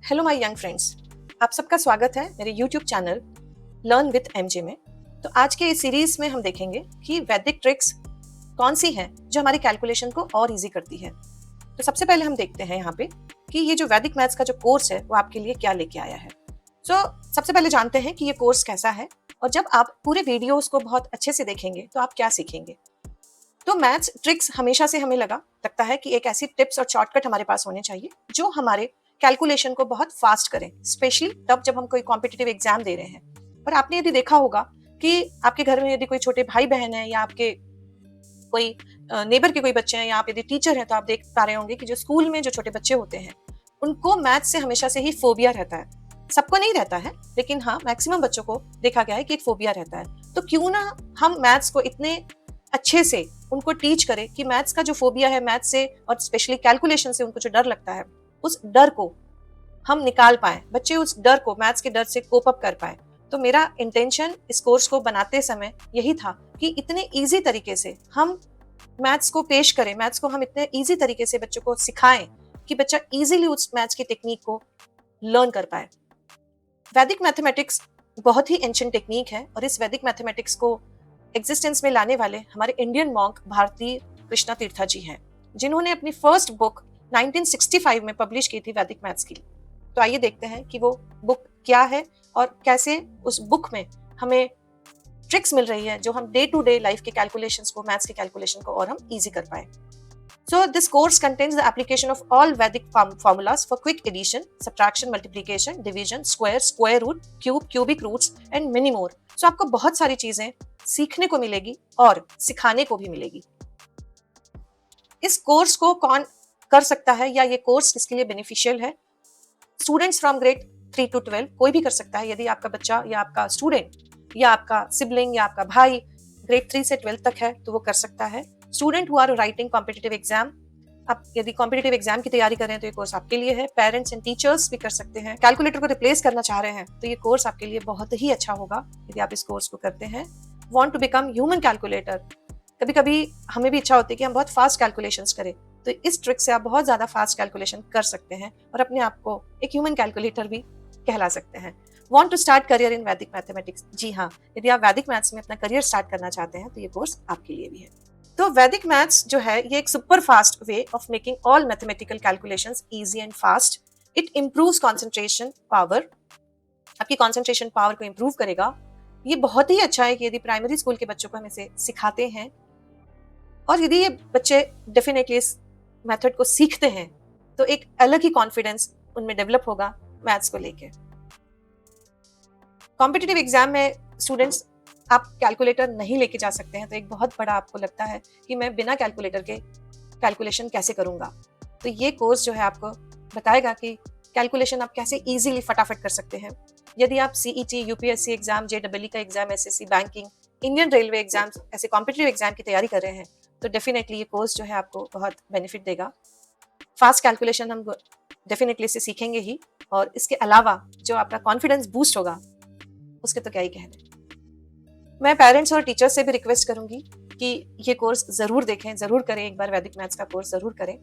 Hello my young friends, आप सबका स्वागत है मेरे YouTube channel learn with MJ में। तो आज के इस सीरीज में हम देखेंगे कि वैदिक ट्रिक्स कौन सी हैं जो हमारी कैलकुलेशन को और इजी करती है। तो सबसे पहले हम देखते हैं यहाँ पे कि ये जो वैदिक मैथ्स का जो कोर्स है वो आपके लिए क्या लेके आया है। सबसे पहले जानते हैं कि ये कोर्स कैसा है और जब आप पूरे वीडियोस को बहुत अच्छे से देखेंगे तो आप क्या सीखेंगे। तो मैथ्स ट्रिक्स हमेशा से हमें लगता है कि एक ऐसी टिप्स और शॉर्टकट हमारे पास होने चाहिए जो हमारे कैलकुलेशन को बहुत फास्ट करें, स्पेशली तब जब हम कोई कॉम्पिटिटिव एग्जाम दे रहे हैं। और आपने यदि देखा होगा कि आपके घर में यदि कोई छोटे भाई बहन है या आपके कोई नेबर के कोई बच्चे हैं या आप यदि टीचर हैं तो आप देख पा रहे होंगे कि जो स्कूल में जो छोटे बच्चे होते हैं उनको मैथ्स से हमेशा से ही फोबिया रहता है। सबको नहीं रहता है, लेकिन हाँ मैक्सिमम बच्चों को देखा गया है कि एक फोबिया रहता है। तो क्यों ना हम मैथ्स को इतने अच्छे से उनको टीच करें कि मैथ्स का जो फोबिया है, मैथ्स से और स्पेशली कैलकुलेशन से उनको जो डर लगता है, उस डर को हम निकाल पाए, बच्चे उस डर को, मैथ्स के डर से कोप अप कर पाए। तो मेरा इंटेंशन इस कोर्स को बनाते समय यही था कि इतने इजी तरीके से हम मैथ्स को पेश करें, मैथ्स को हम इतने इजी तरीके से बच्चों को सिखाएं कि बच्चा इजीली उस मैथ्स की टेक्निक को लर्न कर पाए। वैदिक मैथमेटिक्स बहुत ही एंशिएंट टेक्निक है और इस वैदिक मैथमेटिक्स को एग्जिस्टेंस में लाने वाले हमारे इंडियन मॉन्क भारती कृष्णा तीर्था जी हैं, जिन्होंने अपनी फर्स्ट बुक 1965 में पब्लिश की थी वैदिक मैथ्स की। तो आइए देखते हैं कि वो बुक क्या है और कैसे उस बुक में हमें ट्रिक्स मिल रही है जो हम डे टू डे लाइफ के कैलकुलेशंस को, मैथ्स के कैलकुलेशन को और हम इजी कर पाए। So this course contains the application of all Vedic formulas for quick addition, subtraction, multiplication, division, square, square root, cube, cubic roots and many more. So आपको बहुत सारी चीजें सीखने को मिलेगी और सिखाने को भी मिलेगी। इस कोर्स को कौन कर सकता है या ये कोर्स किसके लिए बेनिफिशियल है? स्टूडेंट्स फ्रॉम ग्रेड 3 to 12 कोई भी कर सकता है। यदि आपका बच्चा या आपका स्टूडेंट या आपका सिबलिंग या आपका भाई ग्रेड 3 से 12 तक है तो वो कर सकता है। Student who are writing competitive exam, आप यदि कॉम्पिटिटिव एग्जाम की तैयारी कर रहे हैं तो ये कोर्स आपके लिए है। पेरेंट्स एंड टीचर्स भी कर सकते हैं। कैलकुलेटर को रिप्लेस करना चाह रहे हैं तो ये कोर्स आपके लिए बहुत ही अच्छा होगा यदि आप इस कोर्स को करते हैं। Want to become human calculator, कभी कभी हमें भी इच्छा होती है कि हम बहुत फास्ट कैलकुलेशंस करें, तो इस ट्रिक से आप बहुत ज्यादा फास्ट कैलकुलेशन कर सकते हैं और अपने आप को एक ह्यूमन कैलकुलेटर भी कहला सकते हैं। Want to start career in Vedic mathematics, जी हाँ, यदि आप वैदिक मैथ्स में अपना करियर स्टार्ट करना चाहते हैं तो ये कोर्स आपके लिए भी है। तो वैदिक मैथ्स जो है ये एक super fast way of making all mathematical calculations easy and fast. It improves concentration power, आपकी कंसंट्रेशन पावर को इम्प्रूव करेगा। ये बहुत ही अच्छा है कि यदि प्राइमरी स्कूल के बच्चों को हम इसे सिखाते हैं और यदि ये बच्चे डेफिनेटली इस मेथड को सीखते हैं तो एक अलग ही कॉन्फिडेंस उनमें डेवलप होगा मैथ्स को लेके। कॉम्पिटिटिव एग्जाम में स्टूडेंट्स आप कैलकुलेटर नहीं लेके जा सकते हैं, तो एक बहुत बड़ा आपको लगता है कि मैं बिना कैलकुलेटर के कैलकुलेशन कैसे करूंगा, तो ये कोर्स जो है आपको बताएगा कि कैलकुलेशन आप कैसे इजीली फटाफट कर सकते हैं। यदि आप सीईटी, यूपीएससी एग्जाम, जेडब्ल्यूई का exam, SSC, banking, Indian railway exam, ऐसे कॉम्पिटिटिव एग्जाम की तैयारी कर रहे हैं तो डेफिनेटली ये कोर्स जो है आपको बहुत बेनिफिट देगा। फास्ट कैलकुलेशन हम डेफिनेटली इसे सीखेंगे ही, और इसके अलावा जो आपका कॉन्फिडेंस बूस्ट होगा उसके तो क्या ही कहने। मैं पेरेंट्स और टीचर्स से भी रिक्वेस्ट करूंगी कि ये कोर्स जरूर देखें, जरूर करें, एक बार वैदिक मैथ्स का कोर्स जरूर करें।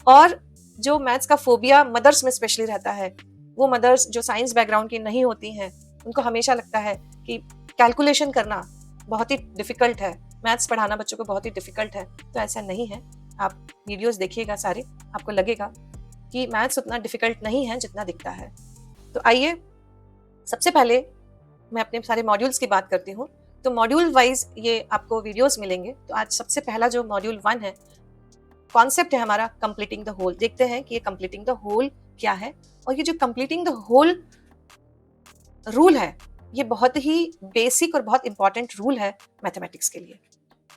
और जो मैथ्स का फोबिया मदर्स में स्पेशली रहता है, वो मदर्स जो साइंस बैकग्राउंड की नहीं होती हैं, उनको हमेशा लगता है कि कैलकुलेशन करना बहुत ही डिफिकल्ट है, मैथ्स पढ़ाना बच्चों को बहुत ही डिफिकल्ट है, तो ऐसा नहीं है। आप वीडियोस देखिएगा सारे, आपको लगेगा कि मैथ्स उतना डिफिकल्ट नहीं है जितना दिखता है। तो आइए सबसे पहले मैं अपने सारे मॉड्यूल्स की बात करती हूँ। तो मॉड्यूल वाइज ये आपको वीडियोस मिलेंगे। तो आज सबसे पहला जो मॉड्यूल 1 है, कॉन्सेप्ट है हमारा कंप्लीटिंग द होल। देखते हैं कि ये कंप्लीटिंग द होल क्या है। और ये जो कंप्लीटिंग द होल रूल है, ये बहुत ही बेसिक और बहुत इंपॉर्टेंट रूल है मैथमेटिक्स के लिए।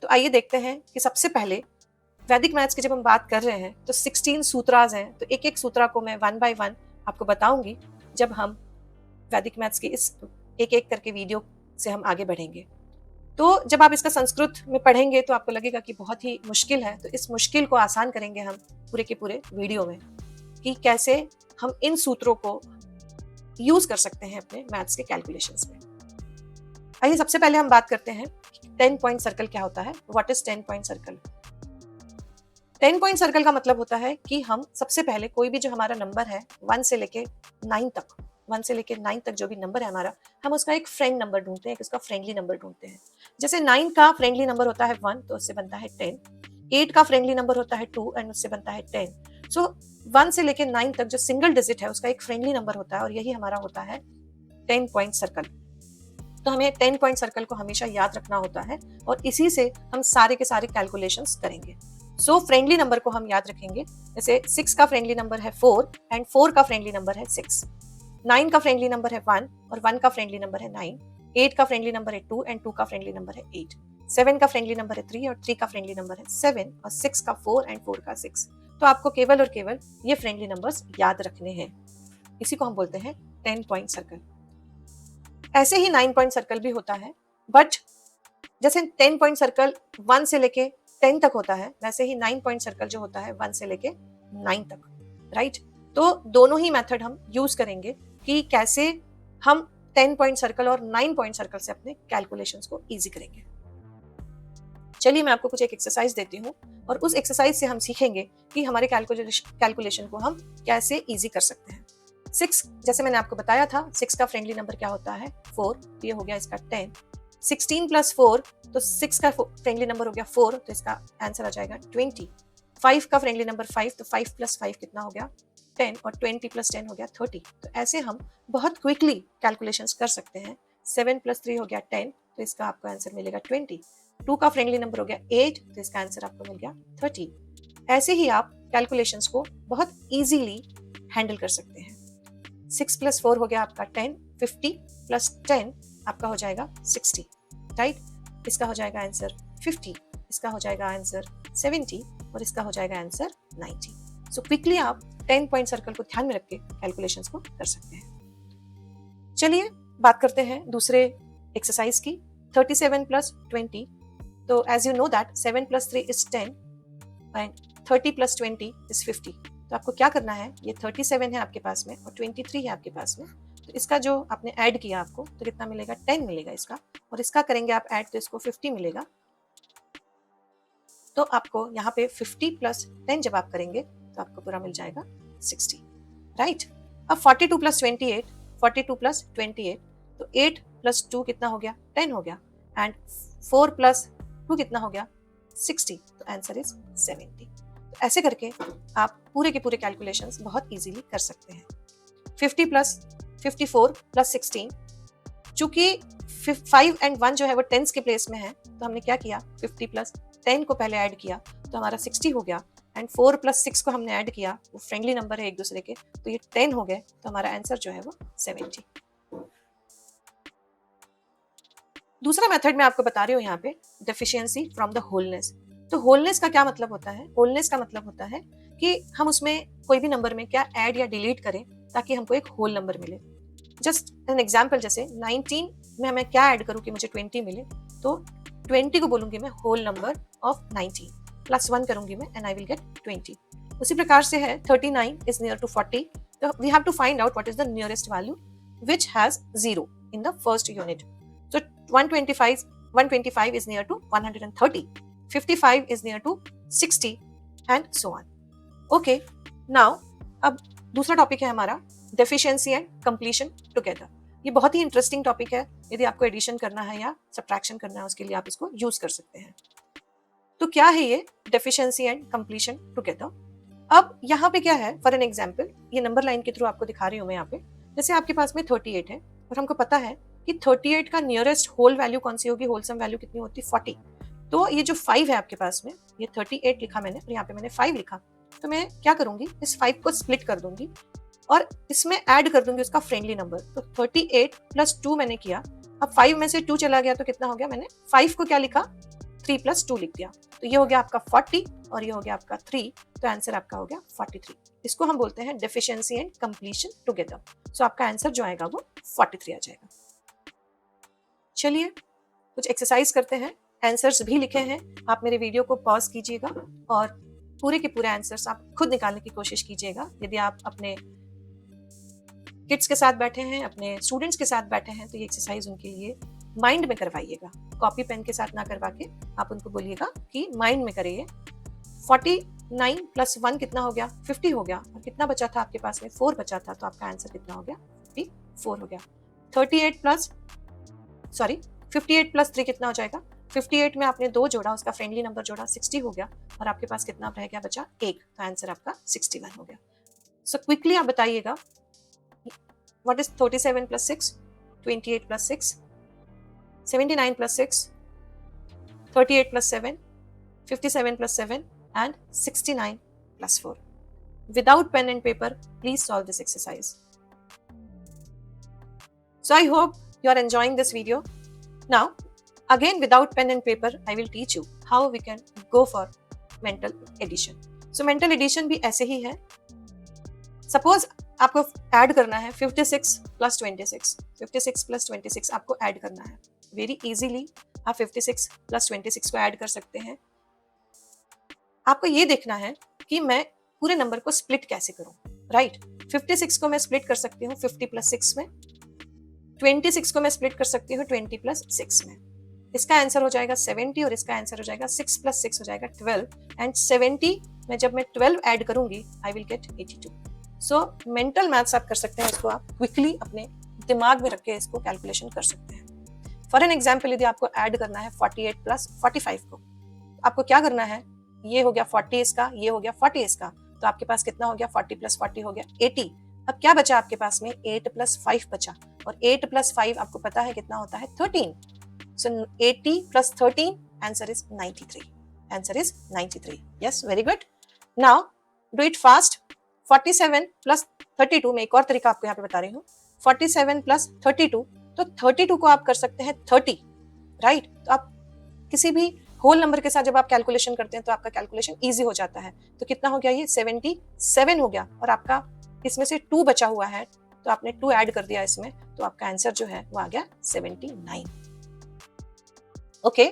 तो आइए देखते हैं कि सबसे पहले वैदिक मैथ्स की जब हम बात कर रहे हैं तो 16 सूत्रास हैं, तो एक एक सूत्रा को मैं 1 by 1 आपको बताऊंगी जब हम वैदिक मैथ्स की इस एक एक करके वीडियो से हम आगे बढ़ेंगे। तो जब आप इसका संस्कृत में पढ़ेंगे तो आपको लगेगा कि बहुत ही मुश्किल है, तो इस मुश्किल को आसान करेंगे हम पूरे के पूरे वीडियो में कि कैसे हम इन सूत्रों को यूज कर सकते हैं अपने मैथ्स के कैलकुलेशंस में। आइए सबसे पहले हम बात करते हैं 10 पॉइंट सर्कल क्या होता है। What is 10 point circle? 10 point circle का मतलब होता है कि हम सबसे पहले कोई भी जो हमारा नंबर है 1 से लेके 9 तक, 1 से लेके 9 तक जो भी नंबर है हमारा, हम उसका एक फ्रेंड नंबर ढूंढते हैं, उसका फ्रेंडली नंबर ढूंढते हैं। जैसे 9 का फ्रेंडली नंबर होता है 1, तो उससे बनता है 10। 8 का फ्रेंडली नंबर होता है 2 एंड उससे बनता है 10। सो 1 से लेके 9 तक जो सिंगल डिजिट है उसका एक फ्रेंडली नंबर होता है और यही हमारा होता है 10 पॉइंट सर्कल। तो हमें 10 पॉइंट सर्कल को हमेशा याद रखना होता है और इसी से हम सारे के सारे कैलकुलेशंस करेंगे। सो फ्रेंडली नंबर को हम याद रखेंगे। जैसे 6 का फ्रेंडली नंबर है 4 एंड 4 का फ्रेंडली नंबर है 6। 9 का फ्रेंडली नंबर है 1 और 1 का फ्रेंडली नंबर है 9। 8 का फ्रेंडली नंबर है 2 एंड 2 का फ्रेंडली नंबर है 8। 7 का फ्रेंडली नंबर है 3 और 3 का फ्रेंडली नंबर है 7 और 6 का 4 एंड 4 का 6। तो आपको केवल और केवल ये फ्रेंडली नंबर्स याद रखने हैं। इसी को हम बोलते हैं 10 पॉइंट सर्कल। ऐसे ही 9 पॉइंट सर्कल भी होता है, बट जैसे 10 पॉइंट सर्कल 1 से लेके 10 तक होता है, वैसे ही 9 पॉइंट सर्कल जो होता है 1 से लेके 9 तक, राइट? तो दोनों ही मेथड हम यूज करेंगे कि कैसे हम 10 पॉइंट सर्कल और 9 पॉइंट सर्कल से अपने कैलकुलेशंस को इजी करेंगे। चलिए मैं आपको कुछ एक एक्सरसाइज देती हूँ और उस एक्सरसाइज से हम सीखेंगे कि हमारे कैलकुलेशन को हम कैसे इजी कर सकते हैं। 6, जैसे मैंने आपको बताया था, 6 का फ्रेंडली नंबर क्या होता है 4, तो ये हो गया इसका 10। 16 प्लस 4, तो 6 का फ्रेंडली नंबर हो गया 4, तो इसका आंसर आ जाएगा 20। 5 का फ्रेंडली नंबर 5, तो 5 प्लस 5 कितना हो गया 10 और 20 प्लस 10 हो गया 30। तो ऐसे हम बहुत क्विकली कैलकुलेशंस कर सकते हैं। 7 प्लस 3 हो गया 10, तो इसका आपको आंसर मिलेगा 20। 2 का फ्रेंडली नंबर हो गया 8, तो इसका आंसर आपको मिल गया 30। ऐसे ही आप कैलकुलेशंस को बहुत इजीली हैंडल कर सकते हैं। 6 प्लस 4 हो गया आपका 10, 50 प्लस 10 आपका हो जाएगा 60, राइट? इसका हो जाएगा आंसर 50, इसका हो जाएगा आंसर 70 और इसका हो जाएगा आंसर 90। सो क्विकली आप 10 पॉइंट सर्कल को ध्यान में रख के कैलकुलेशंस को कर सकते हैं। चलिए बात करते हैं दूसरे एक्सरसाइज की, 37 प्लस 20। तो as you know that 7 plus 3 is 10 and 30 plus 20 is 50। तो आपको क्या करना है, ये 37 है आपके पास में और 23 है आपके पास में, तो इसका जो आपने ऐड किया आपको तो कितना मिलेगा 10 मिलेगा इसका, और इसका करेंगे आप ऐड तो इसको 50 मिलेगा। तो आपको यहाँ पे 50 प्लस 10 जब आप करेंगे तो आपको पूरा मिल जाएगा 60, राइट? अब 42 प्लस 28, 42 प्लस 28, तो 8 प्लस 2 कितना हो गया 10 हो गया एंड 4 प्लस 2 कितना हो गया 60, तो आंसर इज 70। तो ऐसे करके आप पूरे के पूरे कैलकुलेशंस बहुत इजीली कर सकते हैं। 50 प्लस 54 प्लस 16, चूंकि 5 एंड 1 जो है वो टेंस के प्लेस में है, तो हमने क्या किया 50 प्लस 10 को पहले ऐड किया तो हमारा 60 हो गया एंड 4 प्लस 6 को हमने ऐड किया, वो फ्रेंडली नंबर है एक दूसरे के, तो ये 10 हो गए, तो हमारा आंसर जो है वो 70। दूसरा मेथड मैं आपको बता रही हूँ यहाँ पे, डेफिशिएंसी फ्रॉम द होलनेस। तो होलनेस का क्या मतलब होता है? होलनेस का मतलब होता है कि हम उसमें कोई भी नंबर में क्या ऐड या डिलीट करें ताकि हमको एक होल नंबर मिले। जस्ट एन एग्जाम्पल, जैसे 19 में मैं क्या ऐड करूं कि मुझे 20 मिले, तो 20 को बोलूंगी मैं होल नंबर ऑफ 19, प्लस 1 करूंगी मैं एंड आई विल गेट 20। उसी प्रकार से है 39 इज नियर टू 40, तो we have to find out what is the nearest value which has 0 in the first unit. So 125 is near to 130, 55 is near to 60 and so on. Okay, now अब दूसरा topic है हमारा deficiency and completion together. ये बहुत ही interesting topic है, यदि आपको addition करना है या सब्ट्रैक्शन करना है उसके लिए आप इसको यूज कर सकते हैं। तो क्या है ये डेफिशिएंसी एंड कंप्लीशन टुगेदर? अब यहाँ पे क्या है, फॉर एन एग्जाम्पल ये नंबर लाइन के थ्रू आपको दिखा रही हूँ मैं यहाँ पे। जैसे आपके पास में 38 है और हमको पता है कि 38 का नियरेस्ट होल वैल्यू कौन सी होगी, होलसम वैल्यू कितनी होती है 40। तो ये जो 5 है आपके पास में, ये 38 लिखा मैंने और यहाँ पे मैंने 5 लिखा, तो मैं क्या करूंगी इस 5 को स्प्लिट कर दूंगी और इसमें ऐड कर दूंगी उसका फ्रेंडली नंबर। तो 38 प्लस 2 मैंने किया, अब 5 में से 2 चला गया तो कितना हो गया, मैंने 5 को क्या लिखा 3 प्लस 2 लिख दिया, तो ये हो गया आपका 40 और ये हो गया आपका 3, तो आंसर आपका हो गया 43। इसको हम बोलते हैं डेफिशिएंसी एंड कंप्लीशन टुगेदर। सो आपका आंसर जो आएगा वो 43 आ जाएगा। चलिए कुछ एक्सरसाइज करते हैं, आंसर्स भी लिखे हैं, आप मेरे वीडियो को पॉज कीजिएगा और पूरे के पूरे आंसर्स आप खुद निकालने की कोशिश कीजिएगा। यदि आप अपने किड्स के साथ बैठे हैं, अपने स्टूडेंट्स के साथ बैठे हैं, तो ये एक्सरसाइज उनके लिए माइंड में करवाइएगा, कॉपी पेन के साथ ना करवा के आप उनको बोलिएगा कि माइंड में करिए। 40 9 + 1 कितना हो गया? 50 हो गया। और कितना बचा था आपके पास में? 4 बचा था, तो आपका आंसर कितना हो गया? 54 हो गया। 38 प्लस 58 + 3 कितना हो जाएगा? 58 में आपने 2 जोड़ा, उसका फ्रेंडली नंबर जोड़ा, 60 हो गया। और आपके पास कितना रह गया बचा? 1। तो आंसर आपका 61 हो गया। सो क्विकली आप बताइएगा, what is 37 + 6? 28 + 6, 79 + 6, 38 + 7, 57 + 7 and 69 + 4. Without pen and paper, please solve this exercise. So I hope you are enjoying this video. Now, again without pen and paper, I will teach you how we can go for mental addition. So mental addition भी ऐसे ही है. Suppose आपको add करना है 56 + 26. 56 + 26 आपको add करना है. Very easily आप 56 + 26 को ऐड कर सकते हैं. आपको ये देखना है कि मैं पूरे नंबर को स्प्लिट कैसे करूं, राइट? 56 को मैं स्प्लिट कर सकती हूँ 50 + 6 में, 26 को मैं स्प्लिट कर सकती हूँ 20 + 6 में. इसका आंसर हो जाएगा 70 और इसका आंसर हो जाएगा 6 + 6 हो जाएगा 12 एंड 70 में जब मैं 12 ऐड करूंगी I will get 82. So mental maths आप कर सकते हैं, इसको आप क्विकली अपने दिमाग में रख के इसको कैलकुलेशन कर सकते हैं. फॉर एन एग्जाम्पल, यदि आपको ऐड करना है 48 + 45 को, आपको क्या करना है? ये हो गया 40 इसका, ये हो गया 40 इसका, तो आपके पास कितना हो गया? 40 + 40 हो गया 80. अब क्या बचा आपके पास में? 8 + 5 बचा, और 8 + 5 आपको पता है कितना होता है? 13. So 80 + 13, answer is 93. Answer is 93. Yes, very good. Now do it fast. 47 + 32 में एक और तरीका आपको यहाँ पे बता रही हूँ. 47 + 32, तो 32 को आप कर सकते हैं 30, राइट? तो आप किसी भी होल नंबर के साथ जब आप कैलकुलेशन करते हैं तो आपका कैलकुलेशन इजी हो जाता है. तो कितना हो गया? ये 77 हो गया, और आपका इसमें से 2 बचा हुआ है, तो आपने 2 ऐड कर दिया इसमें, तो आपका आंसर जो है वो आ गया 79. Okay,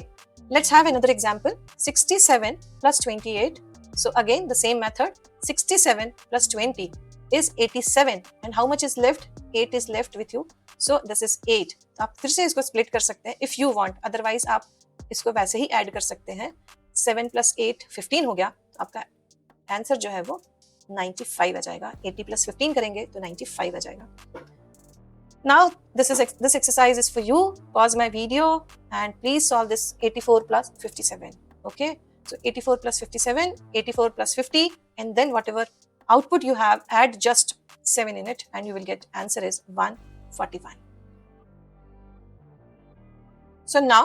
let's have another example. 67 + 28. So again the same method. 67 + 20 is 87, and how much is left? 8 is left with you. So this is 8. तो आप फिर से इसको स्प्लिट कर सकते हैं if you want. Otherwise आप इसको वैसे ही ऐड कर सकते हैं. 7 + 8 15 हो गया, तो आपका आंसर जो है वो 95 आ जाएगा. 80 + 15 करेंगे तो 95 आ जाएगा. Now this exercise is for you. Pause my video and please solve this 84 + 57. Okay, so 84 + 57, 84 + 50, and then whatever output you have, add just 7 in it and you will get answer is 141. So now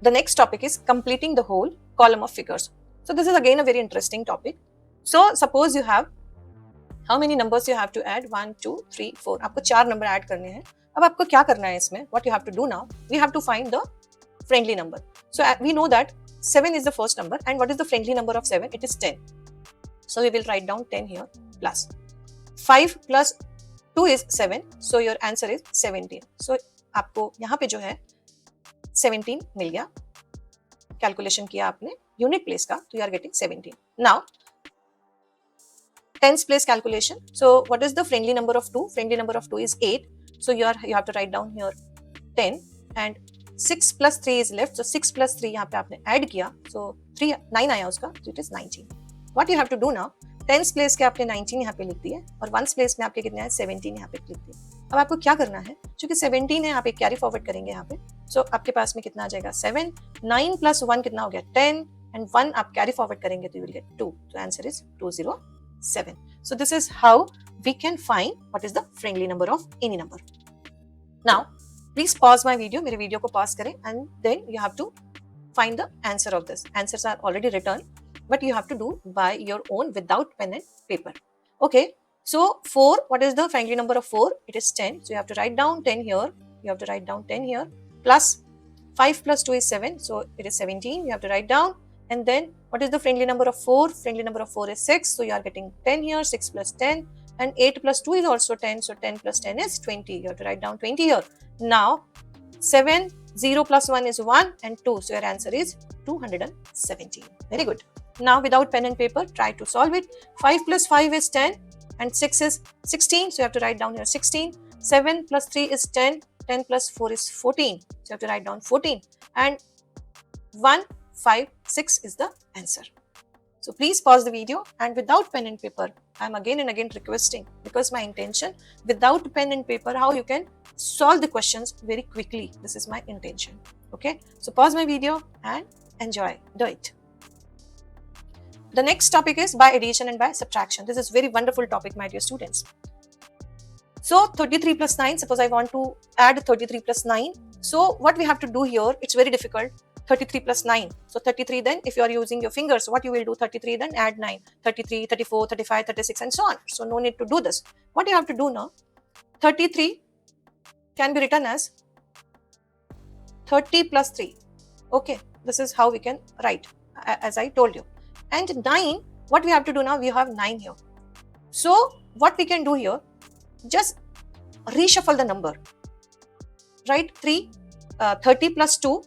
the next topic is completing the whole column of figures. So this is again a very interesting topic. So suppose you have, how many numbers you have to add? 1 2 3 4. आपको 4 number add करने हैं. अब आपको क्या करना है इसमें? What you have to do now? We have to find the friendly number. So we know that 7 is the first number, and what is the friendly number of 7? It is 10. So we will write down 10 here. Plus 5 + 2 is 7. So your answer is 17. So आपको यहाँ पे जो है 17 मिल गया. Calculation किया आपने unit place का, तो you are getting 17. Now tens place calculation. So what is the friendly number of 2? Friendly number of 2 is 8. So you have to write down here 10, and 6 + 3 is left. So 6 + 3 यहाँ पे आपने add किया, so 9 आया उसका, so it is 19. What you have to do now? tens place के आपने 19 यहाँ पे लिख दिए, और ones place में आपके कितने हैं? 17 यहाँ पे लिख दिए. अब आपको क्या करना है? क्योंकि 17 है, आप एक कैरी फॉरवर्ड करेंगे यहाँ पे. So आपके पास में कितना आ जाएगा? 7. 9 + 1 कितना हो गया? 10, and 1 आप कैरी फॉरवर्ड करेंगे तो you will get 2. So answer is 207. So this is how we can find what is the friendly number of any number. Now, please pause my video. मेरे वीडियो को पॉज करें, and then you have to find the answer of this. Answers are already written, but you have to do by your own without pen and paper. Okay. So 4. What is the friendly number of 4? It is 10. So you have to write down 10 here. You have to write down 10 here. Plus 5 + 2 is 7. So it is 17. You have to write down. And then what is the friendly number of 4? Friendly number of 4 is 6. So you are getting 10 here. 6 + 10. And 8 + 2 is also 10. So 10 + 10 is 20. You have to write down 20 here. Now 7, 0 + 1 is 1, and 2. So your answer is 217. Very good. Now without pen and paper, try to solve it. 5 + 5 is 10, and 6 is 16. So you have to write down here 16. 7 + 3 is 10. 10 + 4 is 14. So you have to write down 14. And 1, 5, 6 is the answer. So please pause the video, and without pen and paper, I'm again and again requesting, because my intention, without pen and paper, how you can solve the questions very quickly. This is my intention. Okay, so pause my video and enjoy. Do it. The next topic is by addition and by subtraction. This is very wonderful topic, my dear students. So 33 plus 9, suppose I want to add 33 plus 9. So what we have to do here, it's very difficult. 33 plus 9. So 33, then if you are using your fingers, what you will do, 33, then add 9. 33, 34, 35, 36 and so on. So no need to do this. What you have to do now, 33 can be written as 30 plus 3. Okay, this is how we can write, as I told you. And 9, what we have to do now, we have 9 here. So what we can do here, just reshuffle the number. Right, 30 plus 2,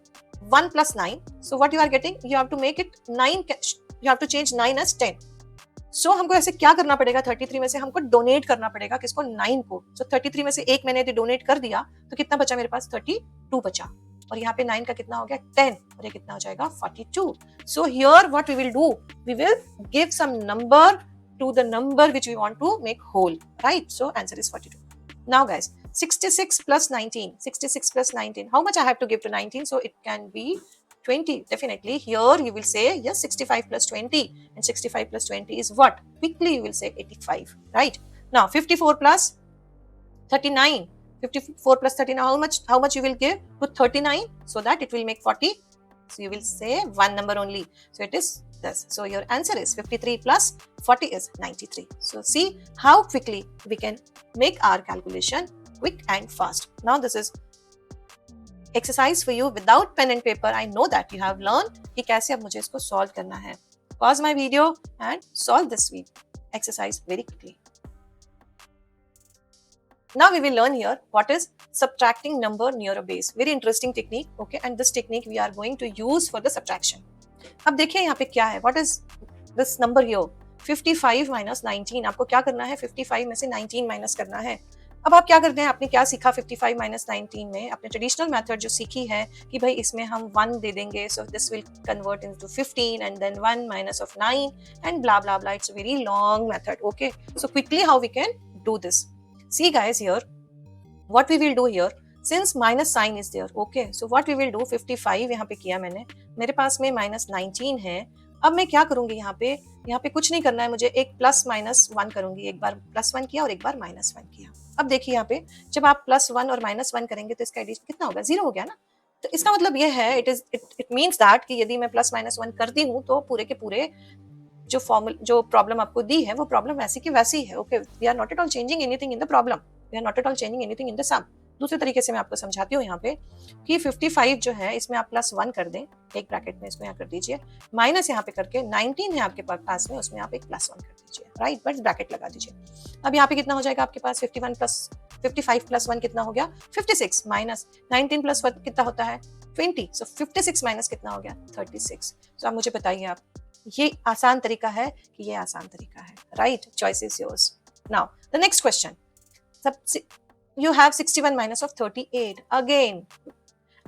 1 plus 9. So what you are getting, you have to make it 9, you have to change 9 as 10. So हमको ऐसे क्या करना पड़ेगा, 33 में से हमको donate करना पड़ेगा किसको, 9 को. So 33 में से एक मैंने यदि डोनेट कर दिया तो कितना बचा मेरे पास, 32 बचा. और यहाँ पे 9 का कितना हो गया, 10, और ये कितना हो जाएगा, 42. So here what we will do, we will give some number to the number which we want to make whole, right? So answer is 42. Now guys, 66 plus 19, 66 plus 19, how much I have to give to 19? So it can be 20, definitely. Here you will say, yes, 65 plus 20, and 65 plus 20 is what? Quickly you will say 85, right? Now 54 plus 39, 54 plus 39, how much you will give to 39, so that it will make 40? So you will say one number only, so it is this. So your answer is 53 plus 40 is 93. So see how quickly we can make our calculation quick and fast. Now this is exercise for you without pen and paper. I know that you have learned कि कैसे अब मुझे इसको solve करना है. Pause my video and solve this exercise very quickly. Now we will learn here what is subtracting number near a base. Very interesting technique, okay? And this technique we are going to use for the subtraction. अब देखिए यहाँ पे क्या है. What is this number here? 55 minus 19. आपको क्या करना है? 55 में से 19 minus करना है. अब आप क्या करते हैं, आपने क्या सीखा 55 minus 19 में? अपने ट्रेडिशनल मेथड जो सीखी है कि भाई इसमें हम 1 दे देंगे, so this will convert into 15 and then 1 minus of 9 and blah blah blah. It's a very long method, okay? So quickly how we can do this? See guys, here what we will do here, since minus sign is there, okay? So what we will do, 55 यहाँ पे किया मैंने, मेरे पास में minus 19 है. अब मैं क्या करूंगी यहाँ पे कुछ नहीं करना है मुझे, एक प्लस माइनस 1 करूंगी. एक बार प्लस 1 किया और एक बार माइनस 1 किया. अब देखिए यहाँ पे जब आप प्लस 1 और माइनस 1 करेंगे तो इसका एडिशन कितना होगा, 0 हो गया ना. तो इसका मतलब ये है, इट मीन्स दैट कि यदि मैं प्लस माइनस 1 करती हूँ तो पूरे के पूरे जो प्रॉब्लम आपको दी है वो प्रॉब्लम वैसी की वैसी है. Okay, we are not at all changing anything in the problem, we are not at all changing anything in the sum. दूसरे तरीके से मैं आपको समझाती हूँ यहाँ पे कि 55 जो है इसमें आप प्लस 1 कर दें, एक ब्रैकेट में इसको यहाँ कर दीजिए, माइनस यहाँ पे करके 19 है आपके पास में, उसमें आप एक प्लस 1 कर दीजिए, राइट, बस ब्रैकेट लगा दीजिए. अब यहाँ पे कितना हो जाएगा आपके पास, 55 प्लस 1 कितना हो गया, 56 माइनस 19 प्लस 1 कितना होता है, 20. सो 56 माइनस कितना हो गया, 36. तो आप मुझे बताइए, आप ये आसान तरीका है कि ये आसान तरीका है, right? Choice is yours. Now the next question, you have 61 minus of 38 again.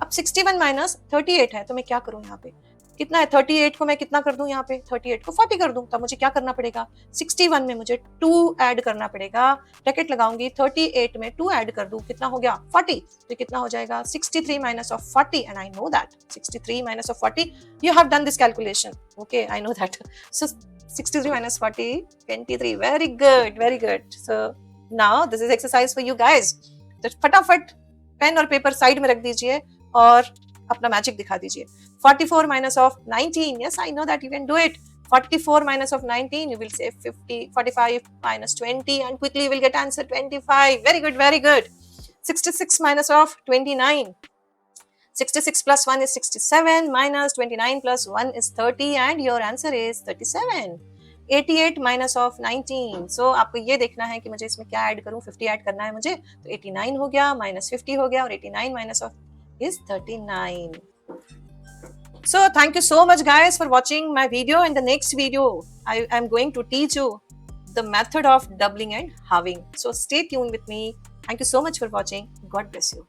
अब 61 minus 38 है तो मैं क्या करूं, यहाँ पे कितना है, 38 को मैं कितना कर दूं, यहाँ पे 38 को 40 कर दूं. तब मुझे क्या करना पड़ेगा, 61 में मुझे 2 ऐड करना पड़ेगा, ब्रैकेट लगाऊंगी, 38 में 2 ऐड कर दूं, कितना हो गया, 40. तो कितना हो जाएगा, 63 minus of 40, and I know that 63 minus of 40, you have done this calculation, okay? I know that. So 63 minus 40, 23. Very good, very good. So now this is exercise for you guys. तो फटाफट pen और paper side में रख दीजिए और अपना magic दिखा दीजिए. 44 minus of 19. Yes, I know that you can do it. 44 minus of 19, you will say 45 minus 20, and quickly you will get answer 25. Very good, very good. 66 minus of 29. 66 plus 1 is 67, minus 29 plus 1 is 30, and your answer is 37. 88 minus of 19. So आपको ये देखना है कि मुझे इसमें क्या add करूं, 50 add करना है मुझे, तो 89 हो गया, minus 50 हो गया, और 89 minus of is 39. So thank you so much guys for watching my video. In the next video, I am going to teach you the method of doubling and halving. So stay tuned with me. Thank you so much for watching. God bless you.